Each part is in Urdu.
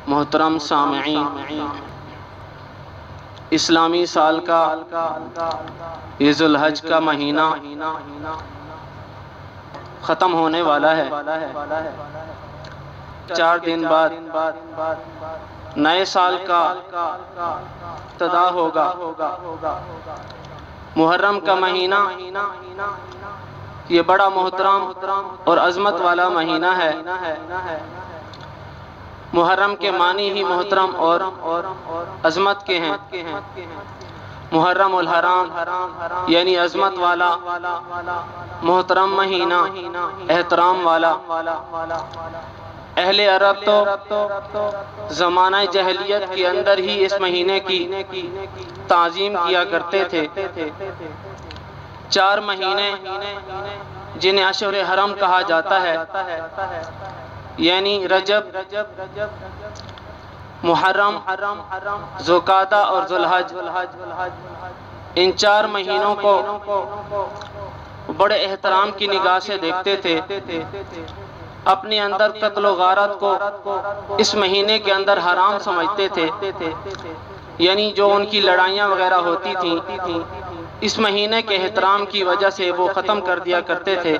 محترم سامعین، اسلامی سال کا یہ ذوالحج کا مہینہ ختم ہونے والا ہے۔ 4 دن بعد نئے سال کا ابتدا ہوگا۔ محرم کا مہینہ یہ بڑا محترم اور عظمت والا مہینہ ہے۔ محرم کے معنی ہی محترم اور عظمت کے ہیں۔ محرم الحرام یعنی عظمت والا، محترم مہینہ احترام والا۔ اہل عرب تو زمانہ جاہلیت کے اندر ہی اس مہینے کی تعظیم کیا کرتے تھے۔ 4 مہینے جنہیں اشہر حرم کہا جاتا ہے، یعنی رجب، محرم، ذوالقعدہ اور ذوالحج، ان 4 مہینوں کو بڑے احترام کی نگاہ سے دیکھتے تھے۔ اپنے اندر قتل و غارت کو اس مہینے کے اندر حرام سمجھتے تھے، یعنی جو ان کی لڑائیاں وغیرہ ہوتی تھیں اس مہینے کے احترام کی وجہ سے وہ ختم کر دیا کرتے تھے۔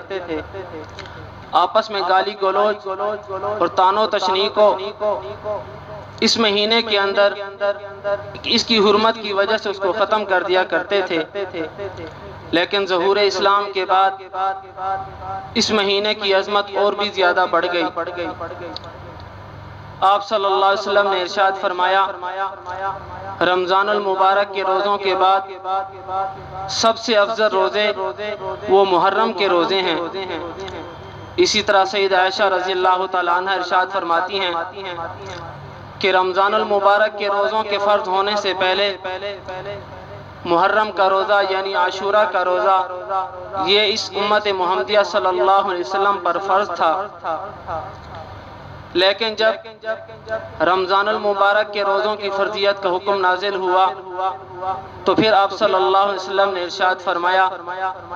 آپس میں گالی گلوچ اور طعن و تشنیع کو اس مہینے کے اندر اس کی حرمت کی وجہ سے اس کو ختم کر دیا کرتے تھے۔ لیکن ظہور اسلام کے بعد اس مہینے کی عظمت اور بھی زیادہ بڑھ گئی۔ آپ صلی اللہ علیہ وسلم نے ارشاد فرمایا، رمضان المبارک کے روزوں کے بعد سب سے افضل روزے وہ محرم کے روزے ہیں۔ اسی طرح سیدہ عائشہ رضی اللہ تعالیٰ عنہ ارشاد فرماتی ہیں کہ رمضان المبارک کے روزوں کے فرض ہونے سے پہلے محرم کا روزہ یعنی عاشوراء کا روزہ یہ اس امت محمدیہ صلی اللہ علیہ وسلم پر فرض تھا۔ لیکن جب رمضان المبارک کے روزوں کی فرضیت کا حکم نازل ہوا تو پھر آپ صلی اللہ علیہ وسلم نے ارشاد فرمایا،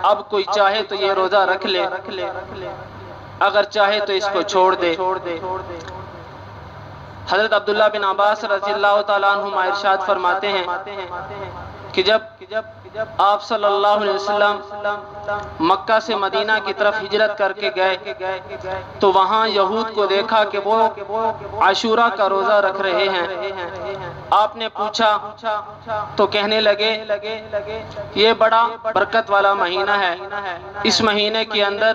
اب کوئی چاہے تو یہ روزہ رکھ لے، اگر چاہے تو اس کو چھوڑ دے۔ حضرت عبداللہ بن عباس رضی اللہ تعالیٰ عنہما ارشاد فرماتے ہیں کہ جب آپ صلی اللہ علیہ وسلم مکہ سے مدینہ کی طرف ہجرت کر کے گئے تو وہاں یہود کو دیکھا کہ وہ عاشوراء کا روزہ رکھ رہے ہیں۔ آپ نے پوچھا تو کہنے لگے یہ بڑا برکت والا مہینہ ہے، اس مہینے کے اندر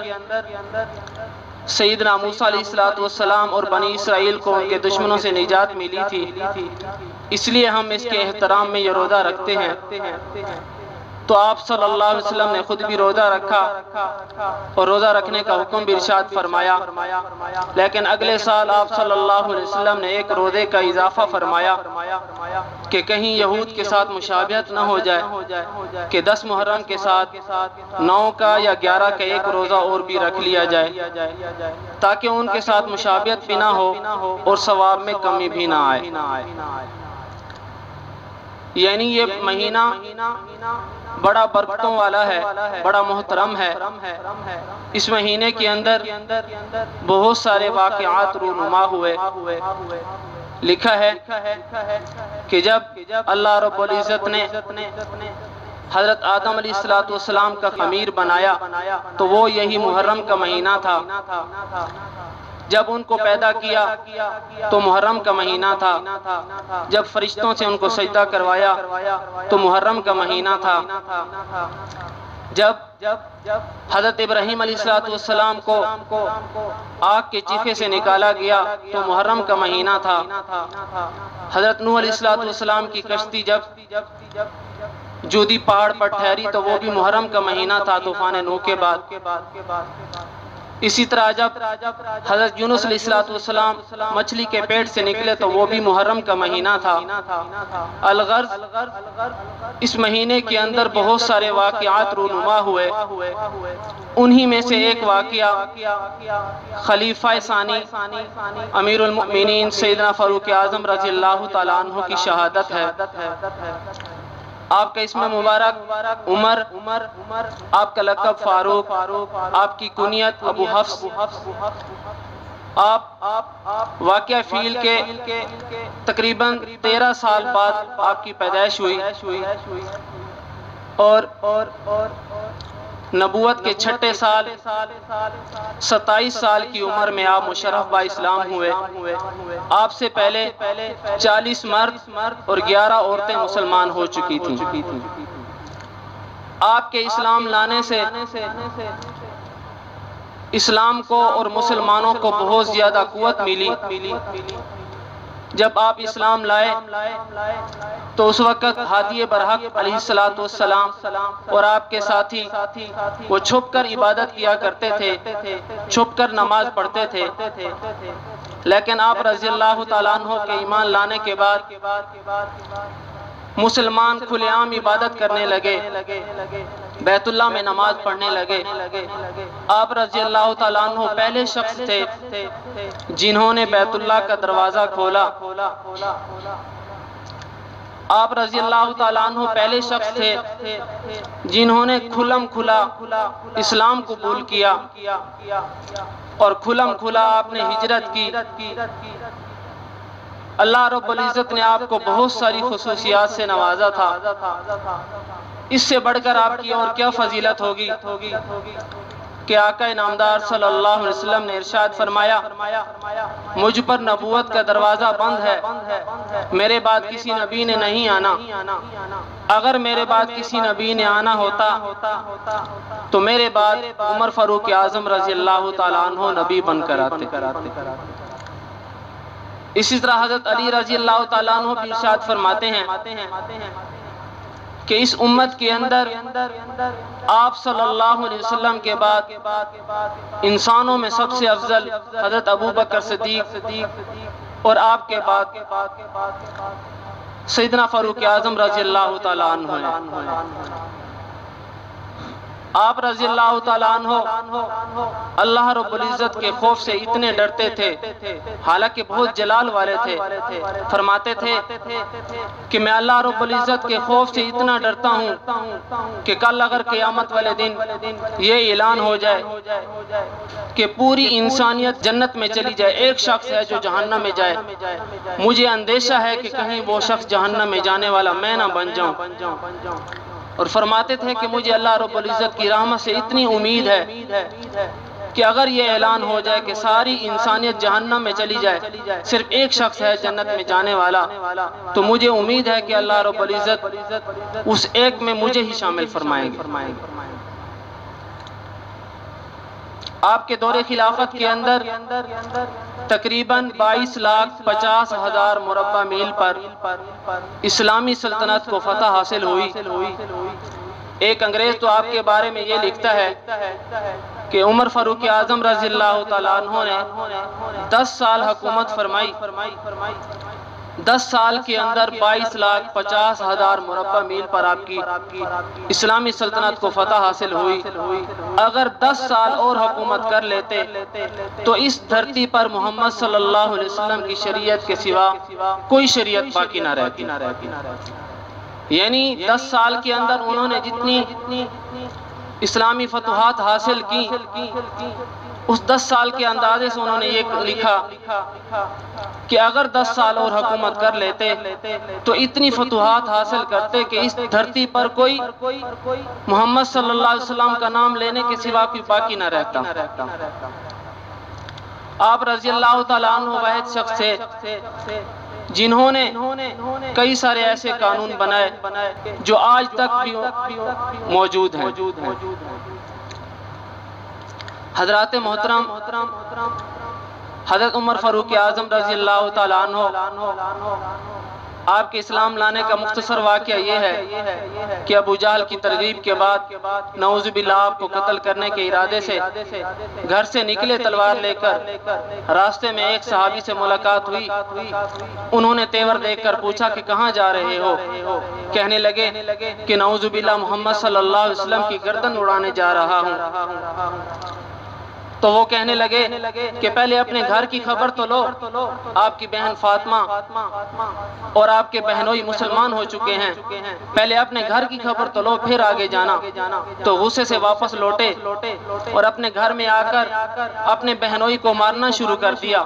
سیدنا موسیٰ علیہ السلام اور بنی اسرائیل کو ان کے دشمنوں سے نجات ملی تھی، اس لیے ہم اس کے احترام میں یہ روزہ رکھتے ہیں۔ تو آپ صلی اللہ علیہ وسلم نے خود بھی روزہ رکھا اور روزہ رکھنے کا حکم بھی ارشاد فرمایا۔ لیکن اگلے سال آپ صلی اللہ علیہ وسلم نے ایک روزے کا اضافہ فرمایا کہ کہیں یہود کے ساتھ مشابہت نہ ہو جائے کہ 10 محرم کے ساتھ 9 کا یا 11 کا ایک روزہ اور بھی رکھ لیا جائے تاکہ ان کے ساتھ مشابہت بھی نہ ہو اور ثواب میں کمی بھی نہ آئے۔ یعنی یہ مہینہ بڑا برکتوں والا ہے، بڑا محترم ہے۔ اس مہینے کے اندر بہت سارے واقعات رونما ہوئے۔ لکھا ہے کہ جب اللہ رب العزت نے حضرت آدم علیہ السلام کا خمیر بنایا تو وہ یہی محرم کا مہینہ تھا۔ جب ان کو پیدا کیا تو محرم کا مہینہ تھا۔ جب فرشتوں سے ان کو سجدہ کروایا تو محرم کا مہینہ تھا۔ جب حضرت ابراہیم علیہ السلام کو آگ کے چیخے سے نکالا گیا تو محرم کا مہینہ تھا۔ حضرت نوح علیہ السلام کی کشتی جب جودی پہاڑ پر ٹھہری تو وہ بھی محرم کا مہینہ تھا طوفان نوح کے بعد۔ اسی طرح جب حضرت یونس علیہ السلام مچھلی کے پیٹ سے نکلے تو وہ بھی محرم کا مہینہ تھا۔ الغرض اس مہینے کے اندر بہت سارے واقعات رونما ہوئے۔ انہی میں سے ایک واقعہ خلیفہ ثانی امیر المؤمنین سیدنا فاروق اعظم رضی اللہ تعالیٰ عنہ کی شہادت ہے۔ آپ کا اسم مبارک عمر، آپ کا لقب فاروق، آپ کی کنیت ابو حفص۔ آپ واقعہ فیل کے تقریباً 13 سال بعد آپ کی پیدائش ہوئی اور نبوت کے چھٹے سال 27 سال کی عمر میں آپ مشرف با اسلام ہوئے۔ آپ سے پہلے 40 مرد اور 11 عورتیں مسلمان ہو چکی تھیں۔ آپ کے اسلام لانے سے اسلام کو اور مسلمانوں کو بہت زیادہ قوت ملی۔ جب آپ اسلام لائے تو اس وقت ہادی برحق علیہ السلام اور آپ کے ساتھی وہ چھپ کر عبادت کیا کرتے تھے، چھپ کر نماز پڑھتے تھے، لیکن آپ رضی اللہ تعالیٰ عنہ کے ایمان لانے کے بعد مسلمان کھلے عام عبادت کرنے لگے، بیت اللہ میں نماز پڑھنے لگے۔ آپ رضی اللہ تعالیٰ عنہ پہلے شخص تھے جنہوں نے بیت اللہ کا دروازہ کھولا۔ آپ رضی اللہ تعالیٰ عنہ پہلے شخص تھے جنہوں نے کھلم کھلا اسلام قبول کیا اور کھلم کھلا آپ نے ہجرت کی۔ اللہ رب العزت نے آپ کو بہت ساری خصوصیات سے نوازا تھا۔ اس سے بڑھ کر آپ کی اور کیا فضیلت ہوگی کہ آقا نامدار صلی اللہ علیہ وسلم نے ارشاد فرمایا، مجھ پر نبوت کا دروازہ بند ہے، میرے بعد کسی نبی نے نہیں آنا۔ اگر میرے بعد کسی نبی نے آنا ہوتا تو میرے بعد عمر فاروق اعظم رضی اللہ تعالیٰ عنہ نبی بن کر آتے۔ اسی طرح حضرت علی رضی اللہ تعالیٰ عنہ بھی ارشاد فرماتے ہیں کہ اس امت کے اندر آپ صلی اللہ علیہ وسلم کے بعد انسانوں میں سب سے افضل حضرت ابو بکر صدیق اور آپ کے بعد سیدنا فاروق اعظم رضی اللہ تعالیٰ عنہ ہیں۔ آپ رضی اللہ تعالیٰ عنہ اللہ رب العزت کے خوف سے اتنے ڈرتے تھے، حالانکہ بہت جلال والے تھے، فرماتے تھے کہ میں اللہ رب العزت کے خوف سے اتنا ڈرتا ہوں کہ کل اگر قیامت والے دن یہ اعلان ہو جائے کہ پوری انسانیت جنت میں چلی جائے، ایک شخص ہے جو جہنم میں جائے، مجھے اندیشہ ہے کہ کہیں وہ شخص جہنم میں جانے والا میں نہ بن جاؤں۔ اور فرماتے تھے کہ مجھے اللہ رب العزت کی رحمت سے اتنی امید ہے کہ اگر یہ اعلان ہو جائے کہ ساری انسانیت جہنم میں چلی جائے، صرف ایک شخص ہے جنت میں جانے والا، تو مجھے امید ہے کہ اللہ رب العزت اس ایک میں مجھے ہی شامل فرمائیں گے۔ آپ کے دور خلافت کے اندر تقریباً 22,50,000 مربع میل پر اسلامی سلطنت کو فتح حاصل ہوئی۔ ایک انگریز تو آپ کے بارے میں یہ لکھتا ہے کہ عمر فاروق اعظم رضی اللہ تعالیٰ عنہ نے 10 سال حکومت فرمائی، 10 سال کے اندر 22,50,000 مربع میل پر آپ کی اسلامی سلطنت کو فتح حاصل ہوئی۔ اگر 10 سال اور حکومت کر لیتے تو اس دھرتی پر محمد صلی اللہ علیہ وسلم کی شریعت کے سوا کوئی شریعت باقی نہ رہتی۔ یعنی 10 سال کے اندر انہوں نے جتنی اسلامی فتوحات حاصل کی، اس 10 سال کے اندازے سے انہوں نے یہ لکھا کہ اگر 10 سال اور حکومت کر لیتے تو اتنی فتوحات حاصل کرتے کہ اس دھرتی پر کوئی محمد صلی اللہ علیہ وسلم کا نام لینے کے سوا کوئی باقی نہ رہتا۔ آپ رضی اللہ تعالیٰ عنہ واحد شخص تھے جنہوں نے کئی سارے ایسے قانون بنائے جو آج تک بھی موجود ہیں۔ حضرات محترم، حضرت عمر فاروق اعظم رضی اللہ تعالیٰ عنہ آپ کے اسلام لانے کا مختصر واقعہ یہ ہے کہ ابو جہل کی ترغیب کے بعد نعوذ باللہ آپ کو قتل کرنے کے ارادے سے گھر سے نکلے تلوار لے کر۔ راستے میں ایک صحابی سے ملاقات ہوئی، انہوں نے تیور دیکھ کر پوچھا کہ کہاں جا رہے ہو؟ کہنے لگے کہ نعوذ باللہ محمد صلی اللہ علیہ وسلم کی گردن اڑانے جا رہا ہوں۔ تو وہ کہنے لگے کہ پہلے اپنے گھر کی خبر تو لو، آپ کی بہن فاطمہ اور آپ کے بہنوئی مسلمان ہو چکے ہیں، پہلے اپنے گھر کی خبر تو لو پھر آگے جانا۔ تو غصے سے واپس لوٹے اور اپنے گھر میں آ کر اپنے بہنوئی کو مارنا شروع کر دیا،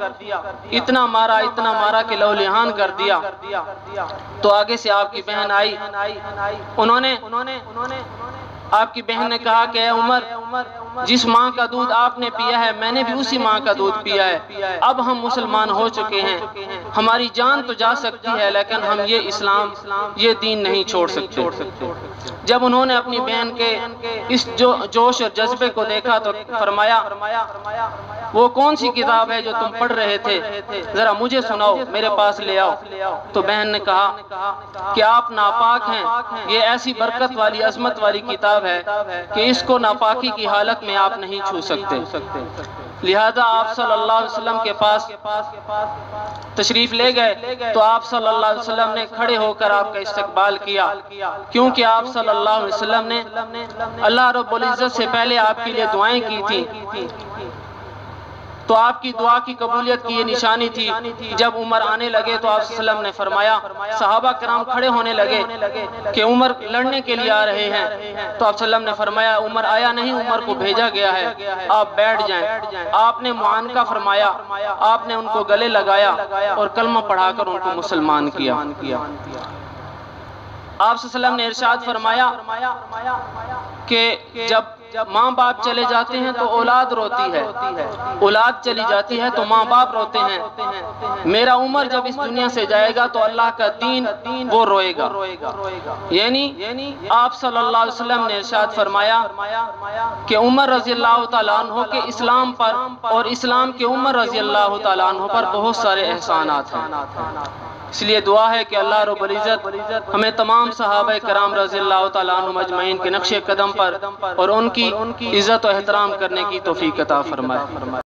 اتنا مارا کہ لہولہان کر دیا۔ تو آگے سے آپ کی بہن آئی، انہوں نے آپ کی بہن نے کہا کہ اے عمر، جس ماں کا دودھ آپ نے پیا ہے میں نے بھی اسی ماں کا دودھ پیا ہے، اب ہم مسلمان ہو چکے ہیں، ہماری جان تو جا سکتی ہے لیکن ہم یہ اسلام، یہ دین نہیں چھوڑ سکتے۔ جب انہوں نے اپنی بہن کے اس جوش اور جذبے کو دیکھا تو فرمایا وہ کون سی کتاب ہے جو تم پڑھ رہے تھے، ذرا مجھے سناؤ، میرے پاس لے آؤ۔ تو بہن نے کہا کہ آپ ناپاک ہیں، یہ ایسی برکت والی عظمت والی کتاب ہے کہ اس کو ناپاکی کی حالت میں آپ نہیں چھو سکتے۔ لہذا آپ صلی اللہ علیہ وسلم کے پاس تشریف لے گئے تو آپ صلی اللہ علیہ وسلم نے کھڑے ہو کر آپ کا استقبال کیا، کیونکہ آپ صلی اللہ علیہ وسلم نے اللہ رب العزت سے پہلے آپ کے لیے دعائیں کی تھیں، تو آپ کی دعا کی قبولیت کی یہ نشانی تھی۔ جب عمر آنے لگے تو آپ صلی اللہ علیہ وسلم نے فرمایا، صحابہ کرام کھڑے ہونے لگے کہ عمر لڑنے کے لیے آ رہے ہیں، تو آپ صلی اللہ علیہ وسلم نے فرمایا عمر آیا نہیں، عمر کو بھیجا گیا ہے، آپ بیٹھ جائیں۔ آپ نے معانقہ فرمایا، آپ نے ان کو گلے لگایا اور کلمہ پڑھا کر ان کو مسلمان کیا۔ آپ صلی اللہ علیہ وسلم نے ارشاد فرمایا کہ جب ماں باپ چلے جاتے ہیں تو اولاد روتی ہے، اولاد چلی جاتی ہے تو ماں باپ روتے ہیں، میرا عمر جب اس دنیا سے جائے گا تو اللہ کا دین وہ روئے گا۔ یعنی آپ صلی اللہ علیہ وسلم نے ارشاد فرمایا کہ عمر رضی اللہ تعالیٰ عنہ کے اسلام پر اور اسلام کے عمر رضی اللہ تعالیٰ عنہ پر بہت سارے احسانات ہیں۔ اس لیے دعا ہے کہ اللہ رب العزت ہمیں تمام صحابہ کرام رضی اللہ تعالیٰ عنہم اجمعین کے نقش قدم پر اور ان کی عزت و احترام کرنے کی توفیق عطا فرمائے۔